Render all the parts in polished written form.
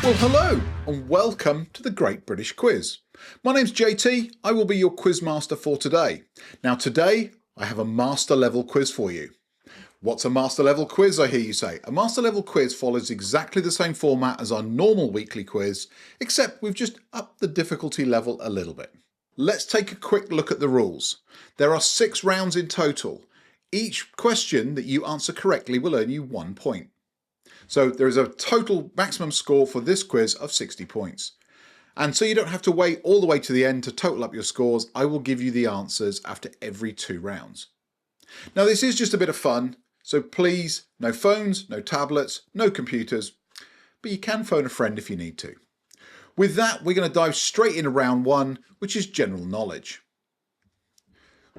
Well, hello and welcome to the Great British Quiz. My name's JT, I will be your quiz master for today. Now today, I have a master level quiz for you. What's a master level quiz, I hear you say? A master level quiz follows exactly the same format as our normal weekly quiz, except we've just upped the difficulty level a little bit. Let's take a quick look at the rules. There are 6 rounds in total. Each question that you answer correctly will earn you 1 point. So there is a total maximum score for this quiz of 60 points. And so you don't have to wait all the way to the end to total up your scores. I will give you the answers after every 2 rounds. Now this is just a bit of fun, so please, no phones, no tablets, no computers, but you can phone a friend if you need to. With that, we're going to dive straight into round 1, which is general knowledge.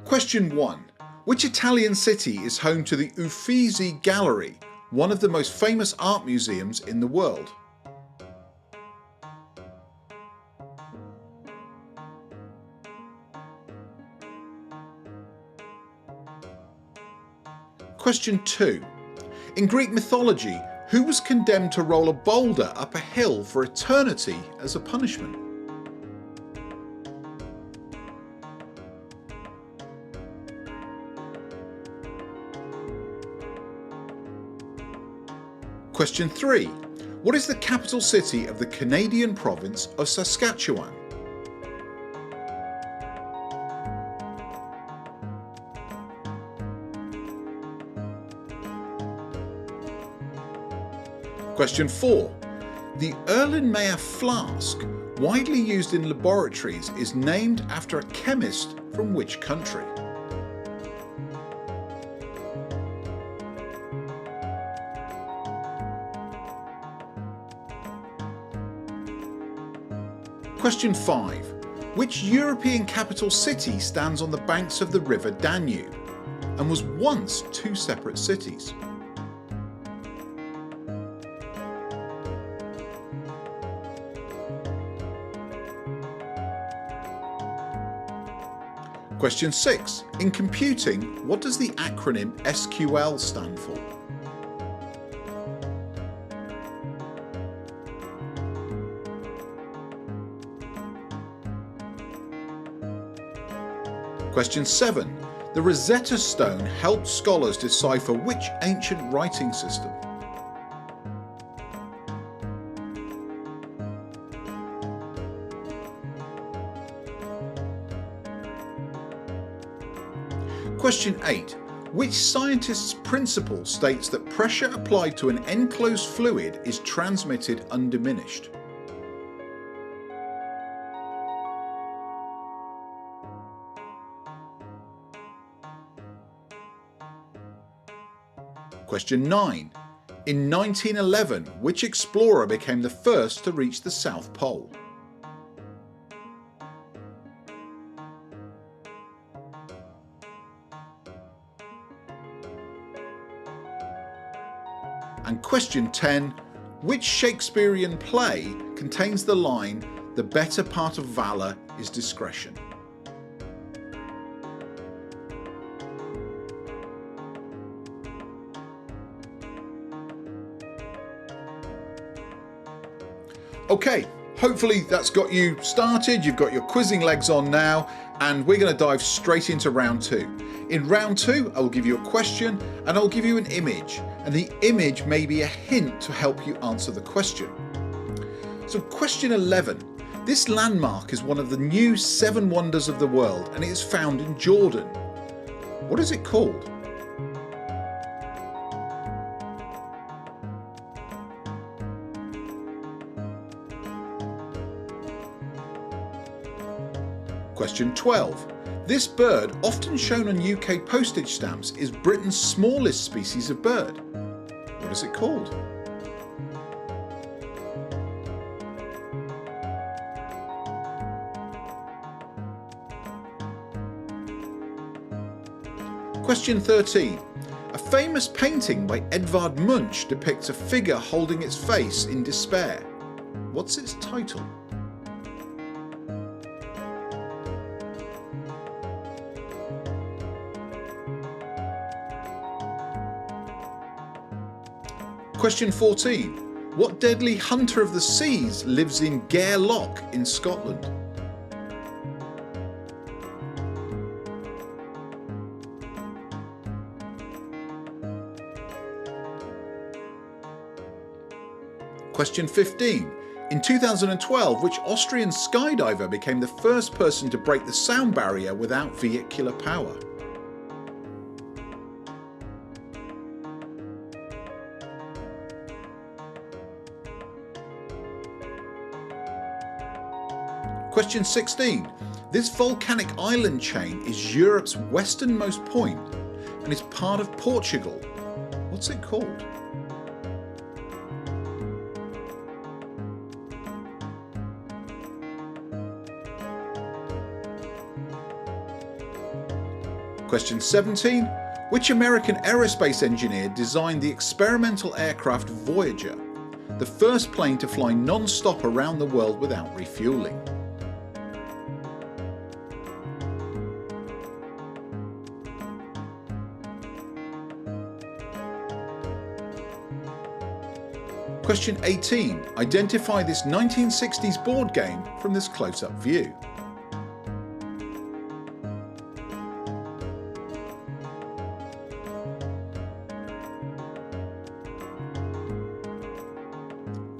Question 1. Which Italian city is home to the Uffizi Gallery, one of the most famous art museums in the world? Question 2. In Greek mythology, who was condemned to roll a boulder up a hill for eternity as a punishment? Question 3. What is the capital city of the Canadian province of Saskatchewan? Question 4. The Erlenmeyer flask, widely used in laboratories, is named after a chemist from which country? Question 5. Which European capital city stands on the banks of the river Danube and was once 2 separate cities? Question 6. In computing, what does the acronym SQL stand for? Question 7. The Rosetta Stone helped scholars decipher which ancient writing system? Question 8. Which scientist's principle states that pressure applied to an enclosed fluid is transmitted undiminished? Question 9. In 1911, which explorer became the first to reach the South Pole? And question 10. Which Shakespearean play contains the line, "The better part of valour is discretion"? Okay, hopefully that's got you started, you've got your quizzing legs on now, and we're going to dive straight into round 2. In round 2, I'll give you a question and I'll give you an image, and the image may be a hint to help you answer the question. So question 11. This landmark is one of the new 7 wonders of the world and it is found in Jordan. What is it called? Question 12. This bird, often shown on UK postage stamps, is Britain's smallest species of bird. What is it called? Question 13. A famous painting by Edvard Munch depicts a figure holding its face in despair. What's its title? Question 14. What deadly hunter of the seas lives in Gare Loch in Scotland? Question 15. In 2012, which Austrian skydiver became the first person to break the sound barrier without vehicular power? Question 16. This volcanic island chain is Europe's westernmost point and is part of Portugal. What's it called? Question 17. Which American aerospace engineer designed the experimental aircraft Voyager, the first plane to fly non-stop around the world without refueling? Question 18. Identify this 1960s board game from this close-up view.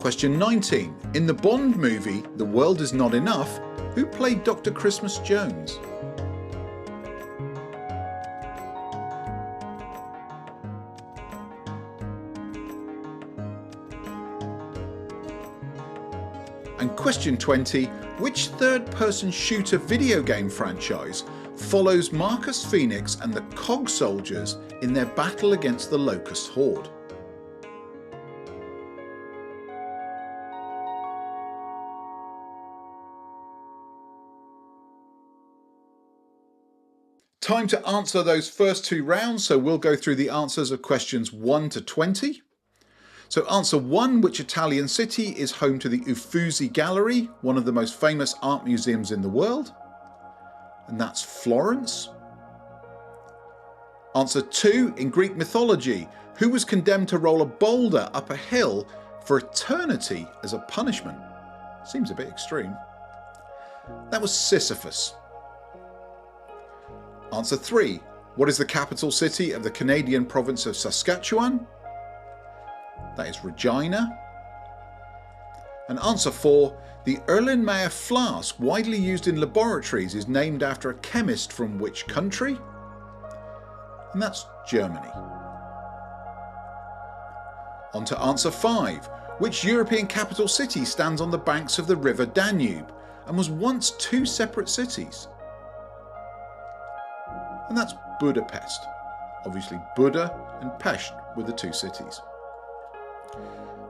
Question 19. In the Bond movie The World Is Not Enough, who played Dr. Christmas Jones? And question 20. Which third-person shooter video game franchise follows Marcus Phoenix and the Cog Soldiers in their battle against the Locust Horde? Time to answer those first two rounds, so we'll go through the answers of questions 1 to 20. So answer 1, which Italian city is home to the Uffizi Gallery, one of the most famous art museums in the world? And that's Florence. Answer 2, in Greek mythology, who was condemned to roll a boulder up a hill for eternity as a punishment? Seems a bit extreme. That was Sisyphus. Answer 3, what is the capital city of the Canadian province of Saskatchewan? That is Regina. And answer 4, the Erlenmeyer flask widely used in laboratories is named after a chemist from which country? And that's Germany. On to answer 5, which European capital city stands on the banks of the river Danube and was once 2 separate cities? And that's Budapest. Obviously Buda and Pest were the 2 cities.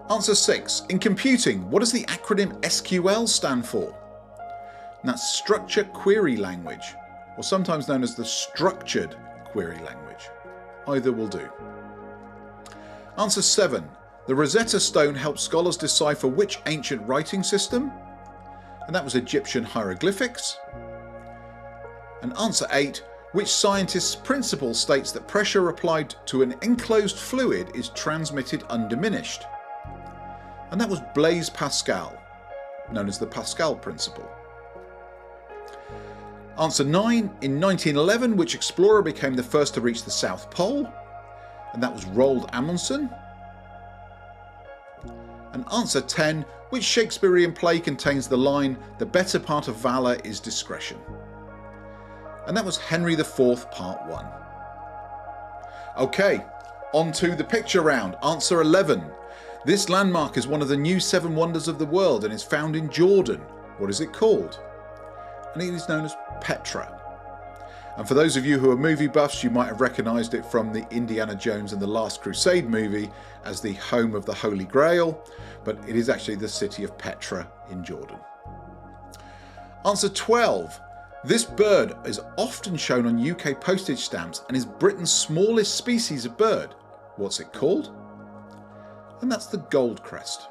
Answer 6. In computing, what does the acronym SQL stand for? And that's Structure Query Language, or sometimes known as the Structured Query Language. Either will do. Answer 7. The Rosetta Stone helps scholars decipher which ancient writing system? And that was Egyptian hieroglyphics. And answer 8. Which scientist's principle states that pressure applied to an enclosed fluid is transmitted undiminished? And that was Blaise Pascal, known as the Pascal principle. Answer 9. In 1911, which explorer became the first to reach the South Pole? And that was Roald Amundsen. And answer 10. Which Shakespearean play contains the line, "The better part of valour is discretion"? And that was Henry IV, Part 1. Okay, on to the picture round. Answer 11. This landmark is one of the new 7 wonders of the world and is found in Jordan. What is it called? And it is known as Petra. And for those of you who are movie buffs, you might have recognised it from the Indiana Jones and the Last Crusade movie as the home of the Holy Grail, but it is actually the city of Petra in Jordan. Answer 12. This bird is often shown on UK postage stamps and is Britain's smallest species of bird. What's it called? And that's the goldcrest.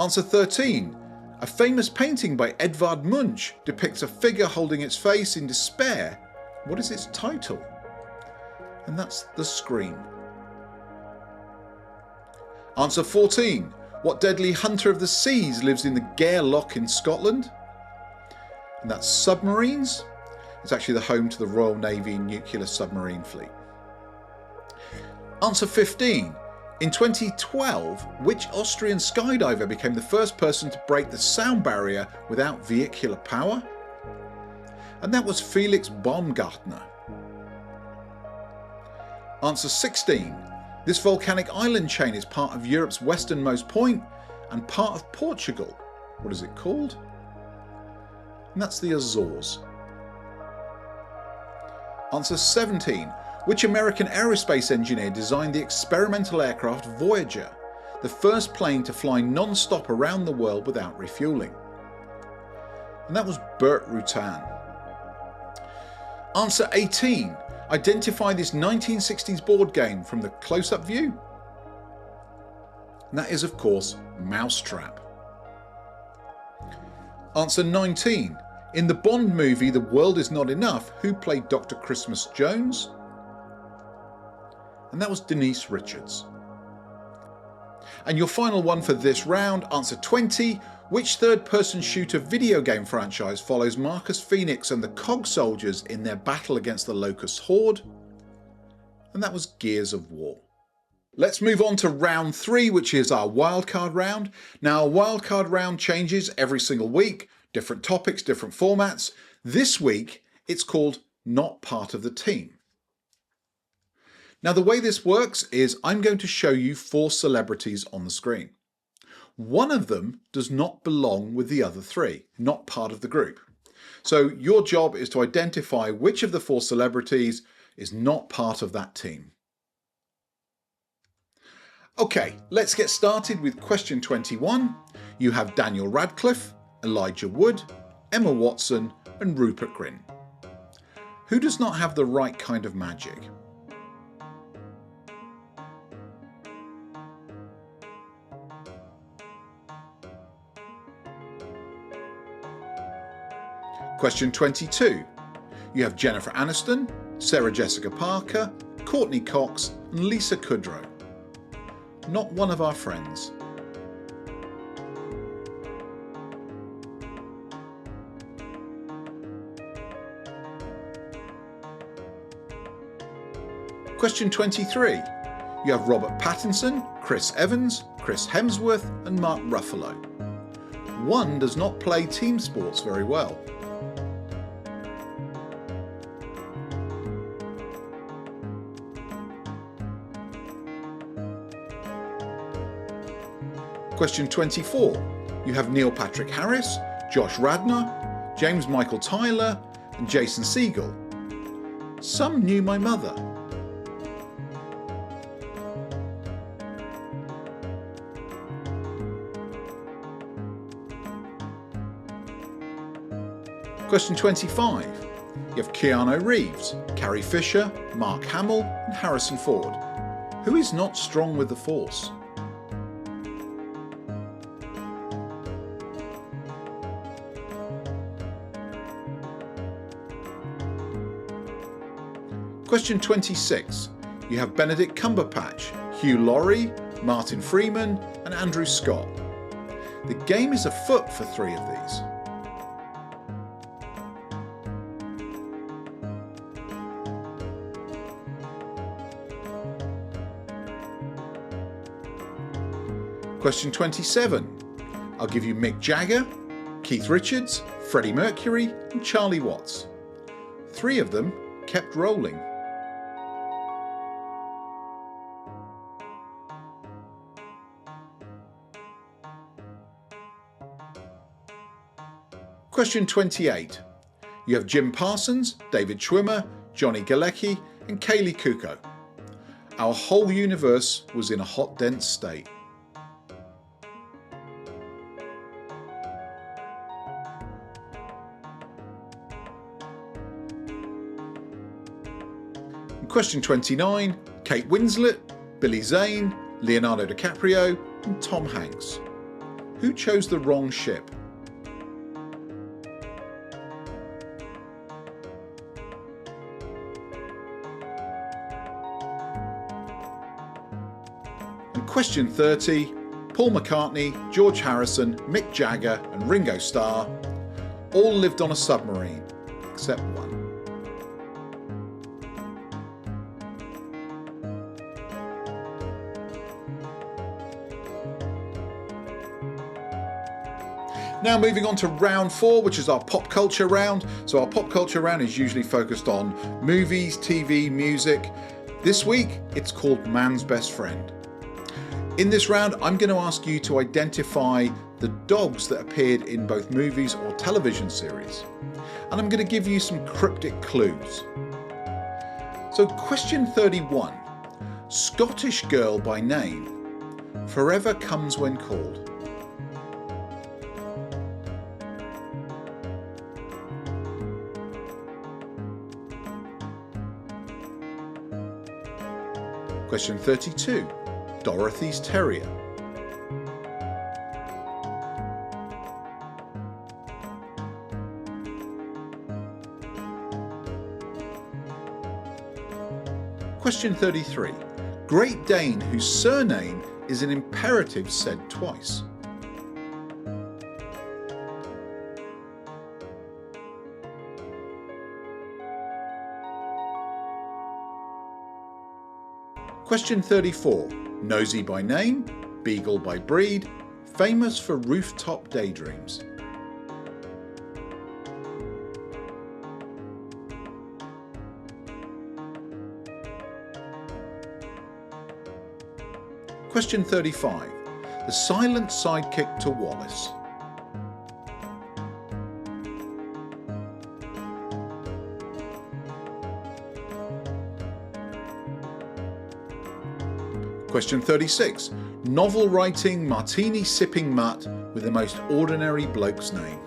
Answer 13. A famous painting by Edvard Munch depicts a figure holding its face in despair. What is its title? And that's The Scream. Answer 14. What deadly hunter of the seas lives in the Gairloch in Scotland? And that's submarines. It's actually the home to the Royal Navy nuclear submarine fleet. Answer 15. In 2012, which Austrian skydiver became the first person to break the sound barrier without vehicular power? And that was Felix Baumgartner. Answer 16. This volcanic island chain is part of Europe's westernmost point and part of Portugal. What is it called? And that's the Azores. Answer 17. Which American aerospace engineer designed the experimental aircraft Voyager, the first plane to fly non-stop around the world without refueling? And that was Burt Rutan. Answer 18. Identify this 1960s board game from the close-up view. And that is, of course, Mousetrap. Answer 19. In the Bond movie The World Is Not Enough, who played Dr. Christmas Jones? And that was Denise Richards. And your final one for this round, answer 20. Which third-person shooter video game franchise follows Marcus Phoenix and the Cog Soldiers in their battle against the Locust Horde? And that was Gears of War. Let's move on to round 3, which is our wildcard round. Now, our wildcard round changes every single week. Different topics, different formats. This week, it's called Not Part of the Team. Now, the way this works is I'm going to show you 4 celebrities on the screen. One of them does not belong with the other 3, not part of the group. So your job is to identify which of the 4 celebrities is not part of that team. Okay, let's get started with question 21. You have Daniel Radcliffe, Elijah Wood, Emma Watson and Rupert Grint. Who does not have the right kind of magic? Question 22. You have Jennifer Aniston, Sarah Jessica Parker, Courtney Cox and Lisa Kudrow. Not one of our friends. Question 23. You have Robert Pattinson, Chris Evans, Chris Hemsworth and Mark Ruffalo. One does not play team sports very well. Question 24. You have Neil Patrick Harris, Josh Radnor, James Michael Tyler and Jason Segel. Some knew my mother. Question 25. You have Keanu Reeves, Carrie Fisher, Mark Hamill and Harrison Ford. Who is not strong with the Force? Question 26. You have Benedict Cumberbatch, Hugh Laurie, Martin Freeman and Andrew Scott. The game is afoot for 3 of these. Question 27. I'll give you Mick Jagger, Keith Richards, Freddie Mercury and Charlie Watts. 3 of them kept rolling. Question 28. You have Jim Parsons, David Schwimmer, Johnny Galecki and Kaylee Kuko. Our whole universe was in a hot, dense state. Question 29. Kate Winslet, Billy Zane, Leonardo DiCaprio and Tom Hanks. Who chose the wrong ship? And question 30, Paul McCartney, George Harrison, Mick Jagger and Ringo Starr all lived on a submarine, except one. Now moving on to round 4, which is our pop culture round. So our pop culture round is usually focused on movies, TV, music. This week, it's called Man's Best Friend. In this round, I'm going to ask you to identify the dogs that appeared in both movies or television series. And I'm going to give you some cryptic clues. So question 31, Scottish girl by name, forever comes when called. Question 32, Dorothy's Terrier. Question 33, Great Dane whose surname is an imperative said twice. Question 34, Nosy by name, Beagle by breed, famous for rooftop daydreams. Question 35, the silent sidekick to Wallace. Question 36, novel writing martini sipping mutt with the most ordinary bloke's name.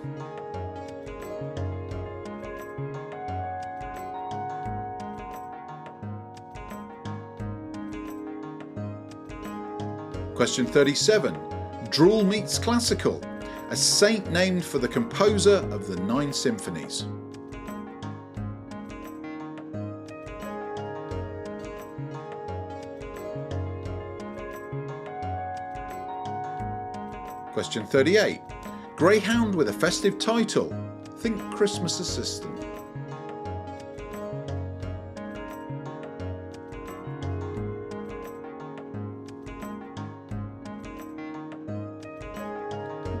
Question 37, drool meets classical, a saint named for the composer of the 9 symphonies. Question 38, greyhound with a festive title, think Christmas assistant.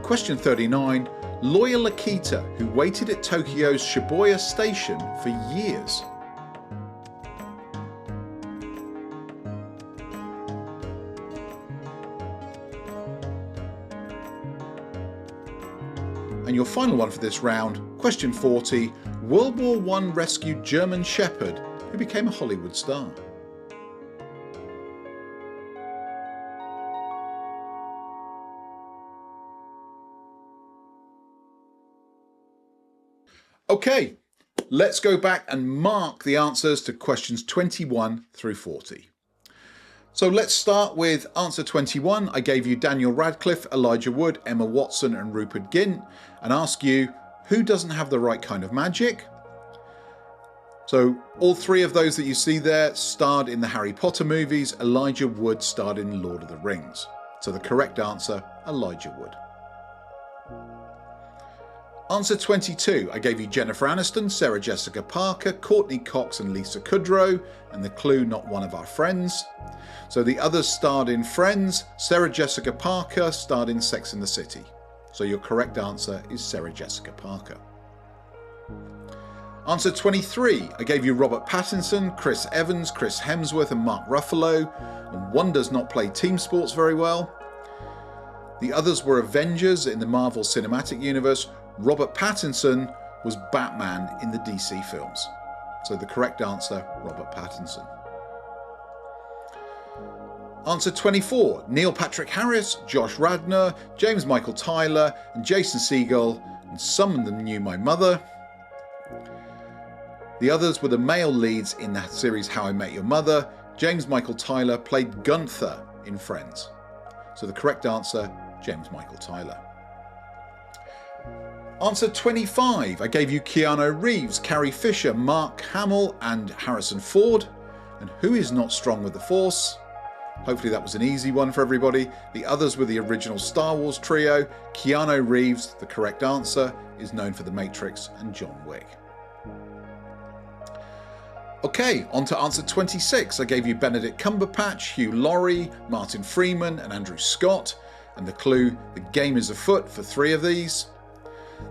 Question 39, lawyer Lakita who waited at Tokyo's Shibuya station for years. And your final one for this round, question 40, World War I rescued German Shepherd who became a Hollywood star. Okay, let's go back and mark the answers to questions 21 through 40. So let's start with answer 21. I gave you Daniel Radcliffe, Elijah Wood, Emma Watson and Rupert Grint and ask you who doesn't have the right kind of magic? So all 3 of those that you see there starred in the Harry Potter movies. Elijah Wood starred in Lord of the Rings. So the correct answer, Elijah Wood. Answer 22, I gave you Jennifer Aniston, Sarah Jessica Parker, Courtney Cox and Lisa Kudrow, and the clue, not one of our friends. So the others starred in Friends, Sarah Jessica Parker starred in Sex and the City. So your correct answer is Sarah Jessica Parker. Answer 23, I gave you Robert Pattinson, Chris Evans, Chris Hemsworth and Mark Ruffalo, and one does not play team sports very well. The others were Avengers in the Marvel Cinematic Universe. Robert Pattinson was Batman in the DC films. So the correct answer, Robert Pattinson. Answer 24, Neil Patrick Harris, Josh Radnor, James Michael Tyler and Jason Segel, and some of them knew my mother. The others were the male leads in the series How I Met Your Mother. James Michael Tyler played Gunther in Friends. So the correct answer, James Michael Tyler. Answer 25, I gave you Keanu Reeves, Carrie Fisher, Mark Hamill and Harrison Ford. And who is not strong with the Force? Hopefully that was an easy one for everybody. The others were the original Star Wars trio. Keanu Reeves, the correct answer, is known for The Matrix and John Wick. Okay, on to answer 26. I gave you Benedict Cumberbatch, Hugh Laurie, Martin Freeman and Andrew Scott. And the clue, the game is afoot for 3 of these.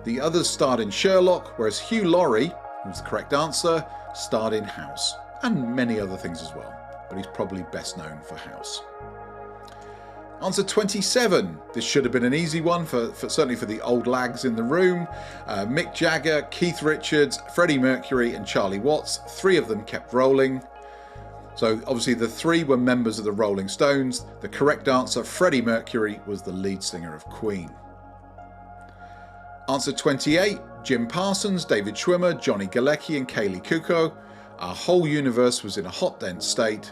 The others starred in Sherlock, whereas Hugh Laurie, who was the correct answer, starred in House. And many other things as well, but he's probably best known for House. Answer 27. This should have been an easy one, certainly for the old lags in the room. Mick Jagger, Keith Richards, Freddie Mercury and Charlie Watts. 3 of them kept rolling. So obviously the 3 were members of the Rolling Stones. The correct answer, Freddie Mercury, was the lead singer of Queen. Answer 28. Jim Parsons, David Schwimmer, Johnny Galecki and Kaylee Kuko. Our whole universe was in a hot, dense state.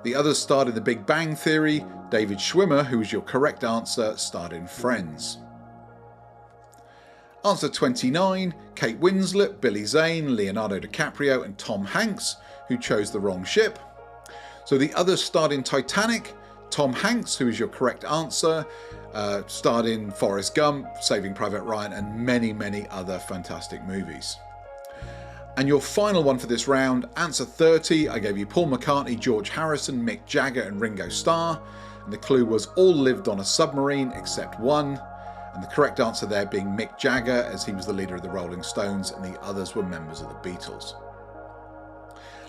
The others starred in The Big Bang Theory. David Schwimmer, who was your correct answer, starred in Friends. Answer 29. Kate Winslet, Billy Zane, Leonardo DiCaprio and Tom Hanks, who chose the wrong ship. So the others starred in Titanic. Tom Hanks, who is your correct answer, starred in Forrest Gump, Saving Private Ryan and many, many other fantastic movies. And your final one for this round, answer 30, I gave you Paul McCartney, George Harrison, Mick Jagger and Ringo Starr. And the clue was all lived on a submarine except one. And the correct answer there being Mick Jagger, as he was the leader of the Rolling Stones and the others were members of the Beatles.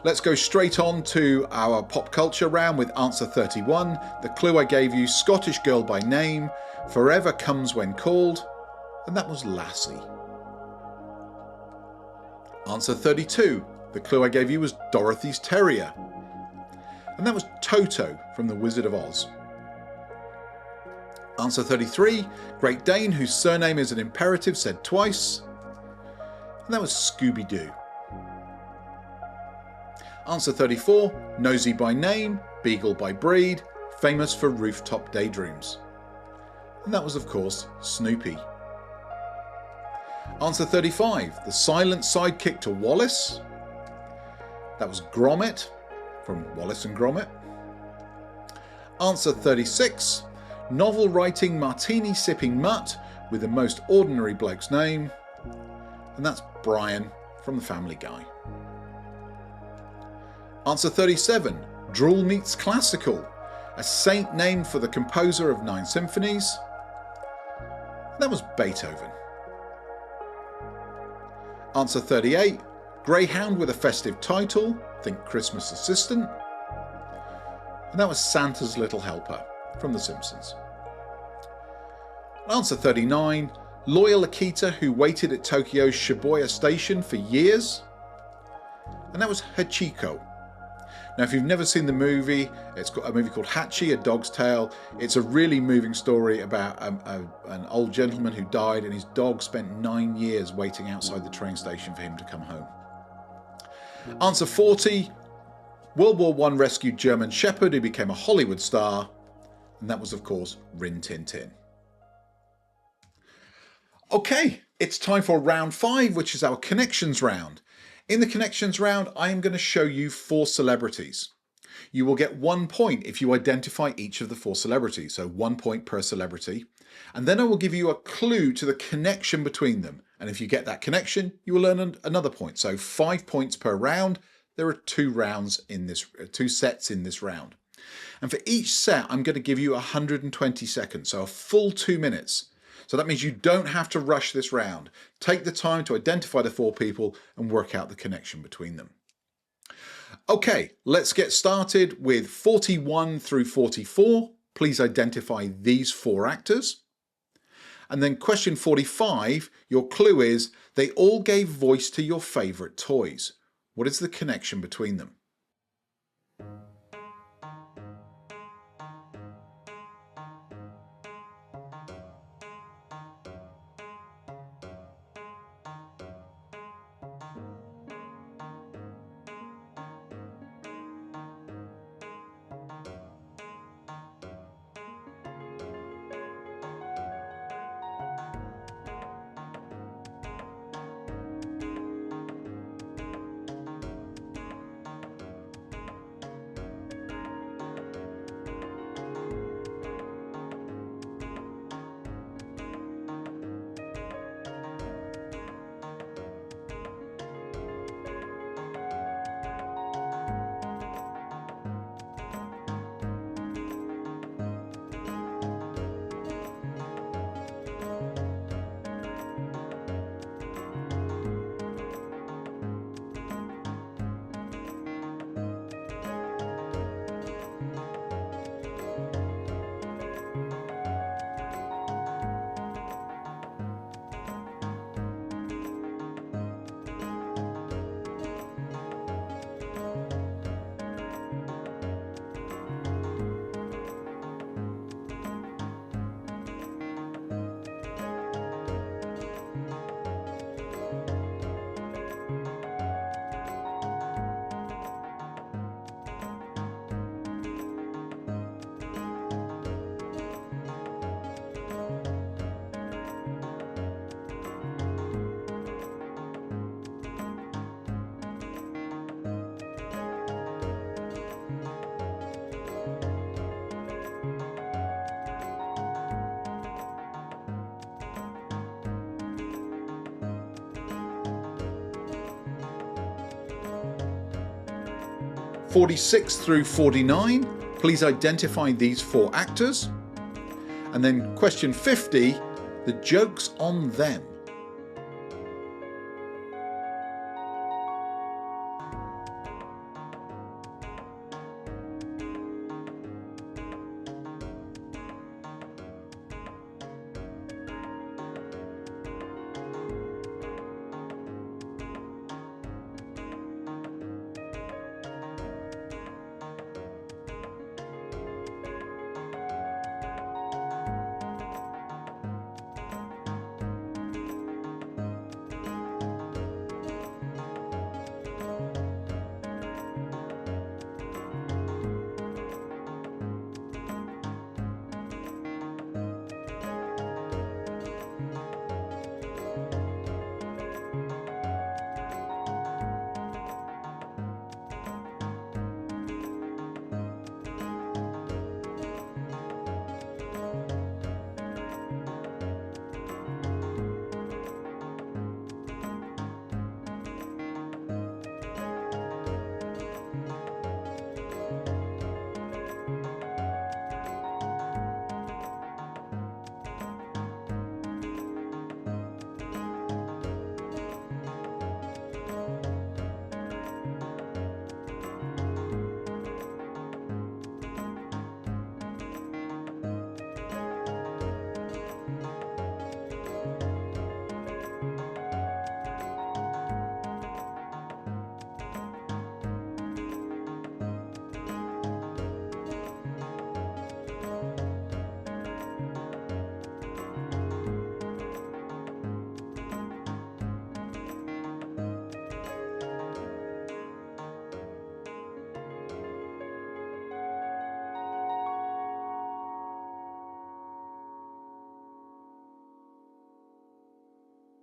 Let's go straight on to our pop culture round with answer 31. The clue I gave you, Scottish girl by name, forever comes when called, and that was Lassie. Answer 32. The clue I gave you was Dorothy's terrier, and that was Toto from The Wizard of Oz. Answer 33. Great Dane, whose surname is an imperative said twice, and that was Scooby-Doo. Answer 34. Nosy by name, Beagle by breed, famous for rooftop daydreams, and that was of course Snoopy. Answer 35. The silent sidekick to Wallace, that was Gromit from Wallace and Gromit. Answer 36. Novel writing martini sipping mutt with the most ordinary bloke's name, and that's Brian from The Family Guy. Answer 37. Drool meets classical, a saint named for the composer of 9 symphonies, and that was Beethoven. Answer 38. Greyhound with a festive title, think Christmas assistant, and that was Santa's Little Helper from The Simpsons. Answer 39. Loyal Akita who waited at Tokyo's Shibuya station for years, and that was Hachiko. Now if you've never seen the movie, it's got a movie called Hachi, A Dog's Tale. It's a really moving story about an old gentleman who died and his dog spent 9 years waiting outside the train station for him to come home. Answer 40. World War I rescued German Shepherd who became a Hollywood star, and that was of course Rin Tin Tin. Okay, it's time for round 5, which is our connections round. In the connections round, I am going to show you 4 celebrities. You will get 1 point if you identify each of the 4 celebrities, so 1 point per celebrity. And then I will give you a clue to the connection between them. And if you get that connection, you will earn another point. So 5 points per round. There are 2 sets in this round. And for each set, I'm going to give you 120 seconds, so a full 2 minutes. So that means you don't have to rush this round. Take the time to identify the 4 people and work out the connection between them. Okay, let's get started with 41 through 44. Please identify these 4 actors. And then question 45, your clue is they all gave voice to your favourite toys. What is the connection between them? 46 through 49, please identify these 4 actors. And then question 50, the joke's on them.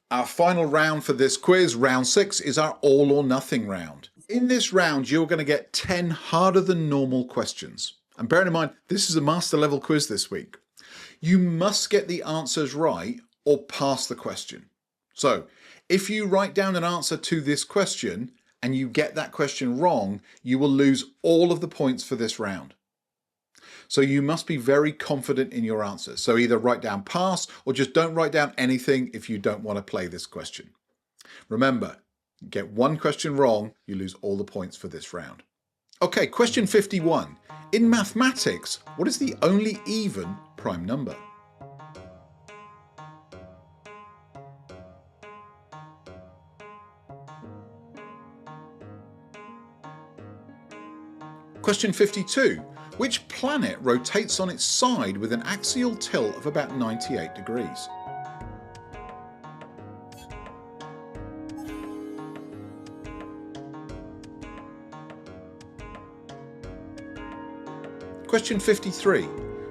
Our final round for this quiz, round 6, is our all or nothing round. In this round, you're going to get 10 harder than normal questions. And bearing in mind, this is a master level quiz this week. You must get the answers right or pass the question. So if you write down an answer to this question and you get that question wrong, you will lose all of the points for this round. So you must be very confident in your answers. So either write down pass or just don't write down anything if you don't want to play this question. Remember, get one question wrong, you lose all the points for this round. Okay, question 51. In mathematics, what is the only even prime number? Question 52. Which planet rotates on its side with an axial tilt of about 98 degrees? Question 53.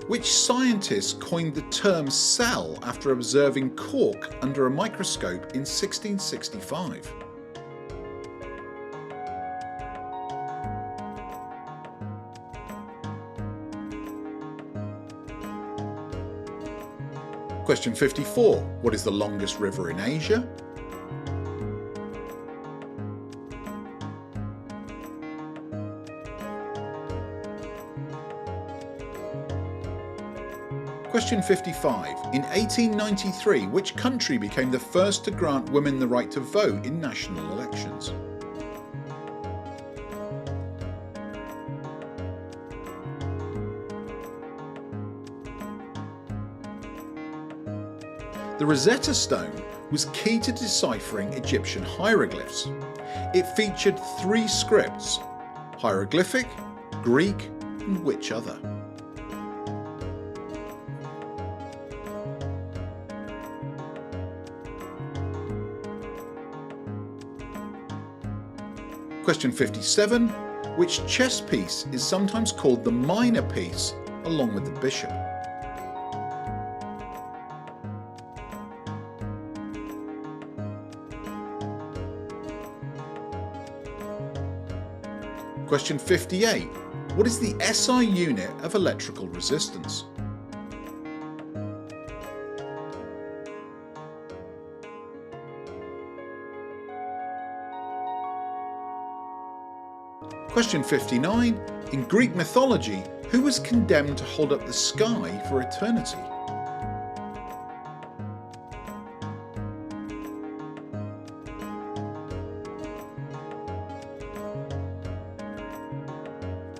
Which scientist coined the term cell after observing cork under a microscope in 1665? Question 54. What is the longest river in Asia? Question 55. In 1893, which country became the first to grant women the right to vote in national elections? The Rosetta Stone was key to deciphering Egyptian hieroglyphs. It featured 3 scripts: hieroglyphic, Greek, and which other? Question 57. Which chess piece is sometimes called the minor piece along with the bishop? Question 58. What is the SI unit of electrical resistance? Question 59. In Greek mythology, who was condemned to hold up the sky for eternity?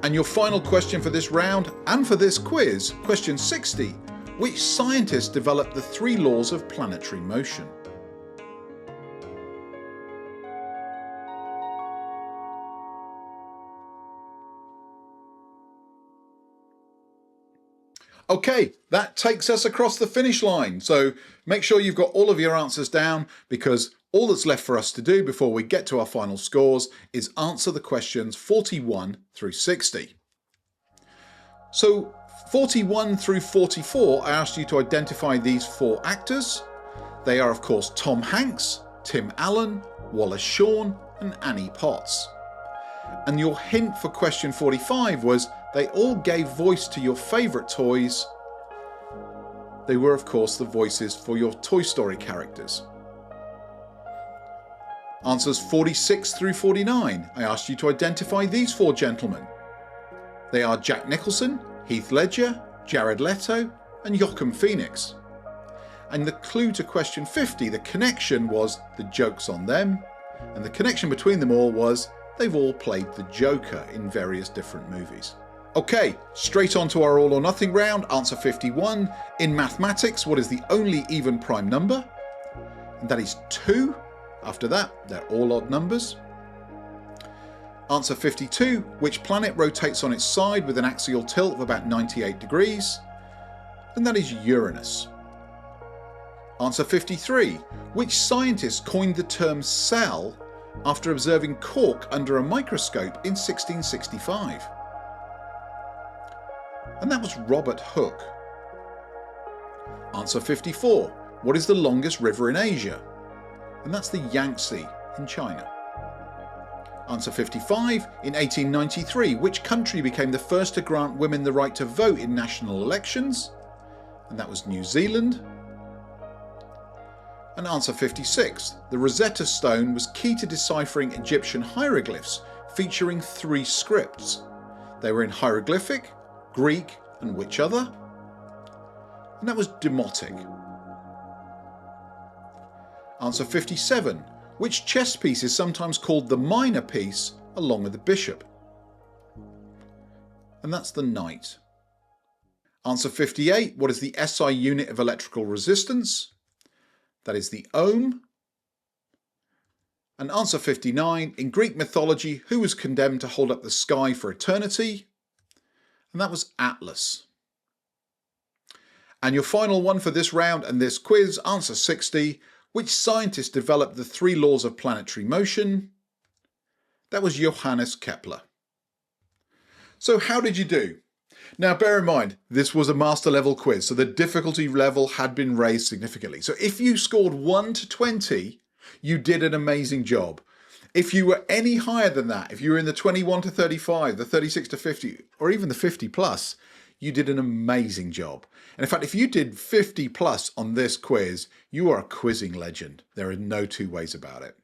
And your final question for this round and for this quiz, question 60. Which scientist developed the 3 laws of planetary motion? Okay, that takes us across the finish line. So make sure you've got all of your answers down, because all that's left for us to do before we get to our final scores is answer the questions 41 through 60. So 41 through 44, I asked you to identify these 4 actors. They are, of course, Tom Hanks, Tim Allen, Wallace Shawn, and Annie Potts. And your hint for question 45 was they all gave voice to your favourite toys. They were, of course, the voices for your Toy Story characters. Answers 46 through 49. I asked you to identify these 4 gentlemen. They are Jack Nicholson, Heath Ledger, Jared Leto, and Joaquin Phoenix. And the clue to question 50, the connection, was the joke's on them. And the connection between them all was they've all played the Joker in various different movies. Okay, straight on to our all or nothing round. Answer 51. In mathematics, what is the only even prime number? And that is 2. After that, they're all odd numbers. Answer 52. Which planet rotates on its side with an axial tilt of about 98 degrees? And that is Uranus. Answer 53. Which scientist coined the term cell after observing cork under a microscope in 1665? And that was Robert Hooke. Answer 54. What is the longest river in Asia? And that's the Yangtze in China. Answer 55. In 1893, which country became the first to grant women the right to vote in national elections? And that was New Zealand. And answer 56. The Rosetta Stone was key to deciphering Egyptian hieroglyphs featuring 3 scripts. They were in hieroglyphic, Greek, and which other? And that was Demotic. Answer 57. Which chess piece is sometimes called the minor piece along with the bishop? And that's the knight. Answer 58. What is the SI unit of electrical resistance? That is the ohm. And answer 59. In Greek mythology, who was condemned to hold up the sky for eternity? And that was Atlas. And your final one for this round and this quiz, answer 60. Which scientist developed the 3 laws of planetary motion? That was Johannes Kepler. So how did you do? Now bear in mind, this was a master level quiz, so the difficulty level had been raised significantly. So if you scored 1 to 20, you did an amazing job. If you were any higher than that, if you were in the 21 to 35, the 36 to 50, or even the 50 plus, you did an amazing job. And in fact, if you did 50 plus on this quiz, you are a quizzing legend. There are no 2 ways about it.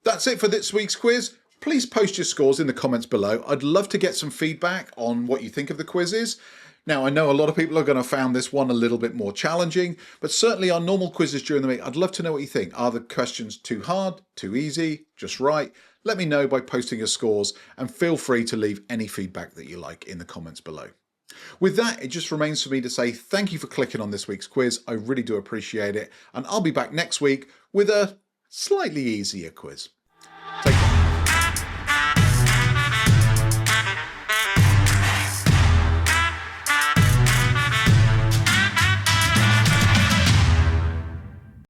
That's it for this week's quiz. Please post your scores in the comments below. I'd love to get some feedback on what you think of the quizzes. Now, I know a lot of people are going to find this one a little bit more challenging, but certainly our normal quizzes during the week, I'd love to know what you think. Are the questions too hard, too easy, just right? Let me know by posting your scores, and feel free to leave any feedback that you like in the comments below. With that, it just remains for me to say thank you for clicking on this week's quiz. I really do appreciate it, and I'll be back next week with a slightly easier quiz. Take care.